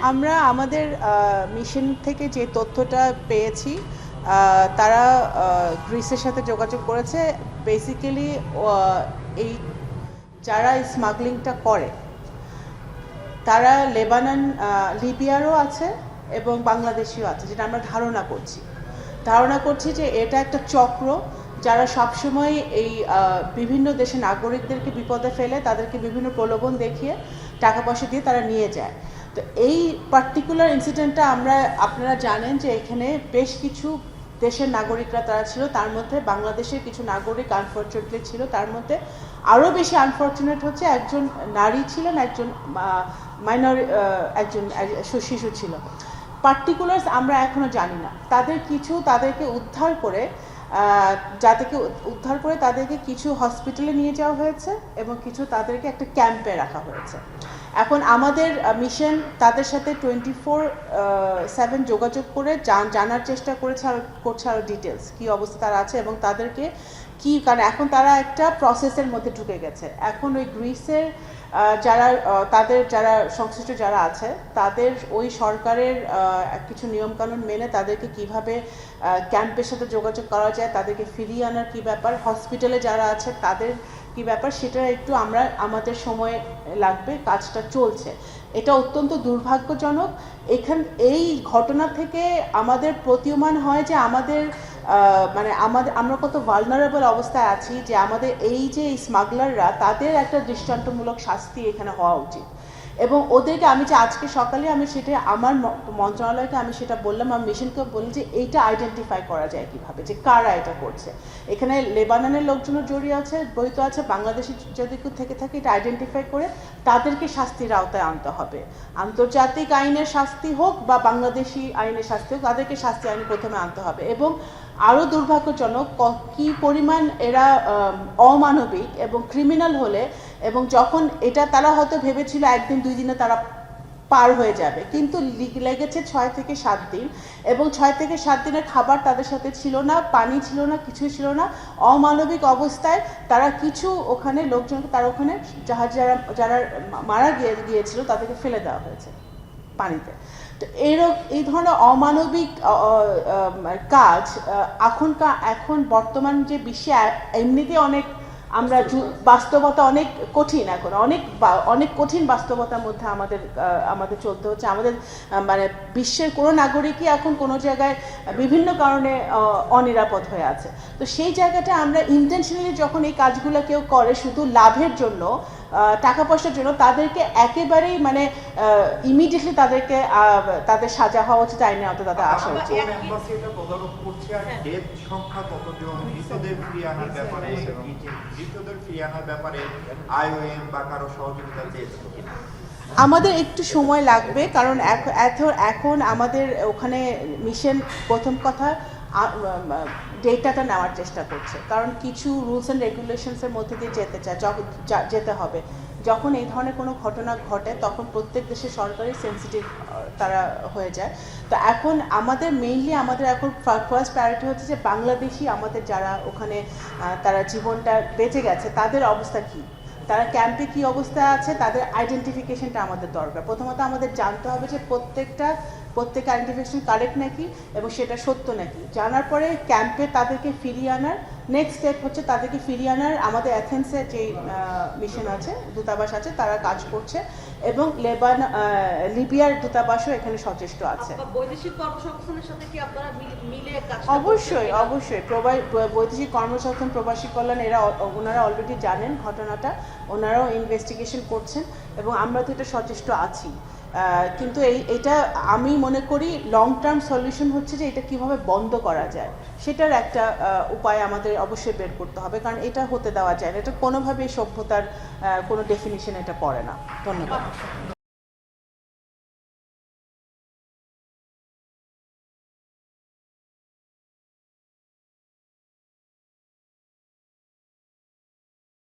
আমরা আমাদের মিশন থেকে যে তথ্যটা পেয়েছি, তারা গ্রিসের সাথে যোগাযোগ করেছে। বেসিক্যালি এই যারা স্মাগলিংটা করে তারা লেবানন, লিবিয়ারও আছে এবং বাংলাদেশিও আছে, যেটা আমরা ধারণা করছি যে এটা একটা চক্র যারা সবসময় এই বিভিন্ন দেশের নাগরিকদেরকে বিপদে ফেলে, তাদেরকে বিভিন্ন প্রলোভন দেখিয়ে টাকা পয়সা দিয়ে তারা নিয়ে যায়। তো এই পার্টিকুলার ইনসিডেন্টটা আপনারা জানেন যে এখানে বেশ কিছু দেশের নাগরিকরা তারা ছিল, তার মধ্যে বাংলাদেশের কিছু নাগরিক আনফর্চুনেটলি ছিল। তার মধ্যে আরও বেশি আনফর্চুনেট হচ্ছে একজন নারী ছিলেন, একজন শিশু ছিল। পার্টিকুলার্স আমরা এখনো জানি না। তাদেরকে উদ্ধার করে তাদেরকে কিছু হসপিটালে নিয়ে যাওয়া হয়েছে এবং কিছু তাদেরকে একটা ক্যাম্পে রাখা হয়েছে। এখন আমাদের মিশন তাদের সাথে 24/7 যোগাযোগ করে জানার চেষ্টা করছে আরও ডিটেলস কী অবস্থা তারা আছে এবং তাদেরকে কারণ এখন তারা একটা প্রসেসের মধ্যে ঢুকে গেছে। এখন ওই গ্রিসের যারা সংশ্লিষ্ট যারা আছে তাদের ওই সরকারের কিছু নিয়মকানুন মেনে তাদেরকে কিভাবে ক্যাম্পের সাথে যোগাযোগ করা যায়, তাদেরকে ফিরিয়ে আনার কী ব্যাপার, হসপিটালে যারা আছে তাদের কী ব্যাপার, সেটা একটু আমাদের সময় লাগবে। কাজটা চলছে। এটা অত্যন্ত দুর্ভাগ্যজনক। এই ঘটনা থেকে আমাদের প্রতীয়মান হয় যে আমরা কত ভালনারেবল অবস্থায় আছি, যে আমাদের এই যে স্মাগলাররা তাদের একটা দৃষ্টান্তমূলক শাস্তি এখানে হওয়া উচিত। এবং ওদেরকে আজকে সকালে সেটা আমার মন্ত্রণালয়কে সেটা বললাম, আমি মিশনকে বললাম যে এইটা আইডেন্টিফাই করা যায় কিভাবে, যে কারা এটা করছে। এখানে লেবাননের লোকজনও জড়িত আছে, বাংলাদেশি যদি কেউ থেকে থাকে এটা আইডেন্টিফাই করে তাদেরকে শাস্তির আওতায় আনতে হবে। আন্তর্জাতিক আইনের শাস্তি হোক বা বাংলাদেশি আইনের শাস্তি হোক, তাদেরকে শাস্তি আইনে প্রথমে আনতে হবে। এবং আরও দুর্ভাগ্যজনক কী পরিমাণ এরা অমানবিক এবং ক্রিমিনাল হলে, এবং যখন এটা তারা হয়তো ভেবেছিল 1-2 দিনে তারা পার হয়ে যাবে, কিন্তু লেগেছে 6 থেকে 7 দিন। এবং 6 থেকে 7 দিনের খাবার তাদের সাথে ছিল না, পানি ছিল না, কিছুই ছিল না। অমানবিক অবস্থায় তারা কিছু ওখানে লোকজনকে ওখানে যারা মারা গিয়েছিল তাদেরকে ফেলে দেওয়া হয়েছে পানিতে। তো এই ধরনের অমানবিক কাজ এখন বর্তমান যে বিশ্বে এমনিতে বাস্তবতা অনেক কঠিন, এখন অনেক কঠিন বাস্তবতার মধ্যে আমাদের চলতে হচ্ছে। আমাদের বিশ্বের কোনো নাগরিকই এখন কোনো জায়গায় বিভিন্ন কারণে অনিরাপদ হয়ে আছে। তো সেই জায়গাটা আমরা ইন্টেনশনালি যখন এই কাজগুলো কেউ করে শুধু লাভের জন্য, টাকা পয়সার জন্য, তাদেরকে একেবারেই ইমিডিয়েটলি তাদের সাজা হওয়া উচিত, আইনের আওতায় তাদের আসা উচিত। আমাদের একটু সময় লাগবে, কারণ এখন আমাদের ওখানে মিশন প্রথম কথা ডেটাটা নেওয়ার চেষ্টা করছে, কারণ কিছু রুলস অ্যান্ড রেগুলেশনসের মধ্যে দিয়ে যেতে হবে। যখন এই ধরনের কোনো ঘটনা ঘটে তখন প্রত্যেক দেশের সরকারি সেন্সিটিভ তারা হয়ে যায়। তো এখন আমাদের এখন ফার্স্ট প্রায়োরিটি হচ্ছে যে বাংলাদেশি আমাদের যারা ওখানে তারা জীবনটা বেঁচে গেছে তাদের অবস্থা কী, তারা ক্যাম্পে কী অবস্থায় আছে, তাদের আইডেন্টিফিকেশনটা আমাদের দরকার। প্রথমত আমাদের জানতে হবে যে প্রত্যেক আইডেন্টিফিকেশন কারেক্ট নাকি এবং সেটা সত্য নাকি। জানার পরে ক্যাম্পে তাদেরকে ফিরিয়ে আনার নেক্সট স্টেপ হচ্ছে তাদেরকে ফিরিয়ে আনার আমাদের অ্যাথেন্সের যে মিশন আছে, দূতাবাস আছে, তারা কাজ করছে এবং লিবিয়ার দূতাবাসও এখানে সচেষ্ট আছে। বৈদেশিক কর্মসংস্থানের সাথে কি আপনারা মিলে কাজ? অবশ্যই বৈদেশিক কর্মসংস্থান, প্রবাসী কল্যাণ ওনারা অলরেডি জানেন ঘটনাটা, ওনারাও ইনভেস্টিগেশন করছেন এবং আমরা তো এটা সচেষ্ট আছি। কিন্তু এটা আমি মনে করি লং টার্ম সলিউশন হচ্ছে যে এটা কিভাবে বন্ধ করা যায়, সেটার একটা উপায় আমাদের অবশ্যই বের করতে হবে, কারণ এটা হতে দেওয়া যায় না। এটা কোনোভাবেই সভ্যতার কোনো ডেফিনিশন এটা পড়ে না। ধন্যবাদ।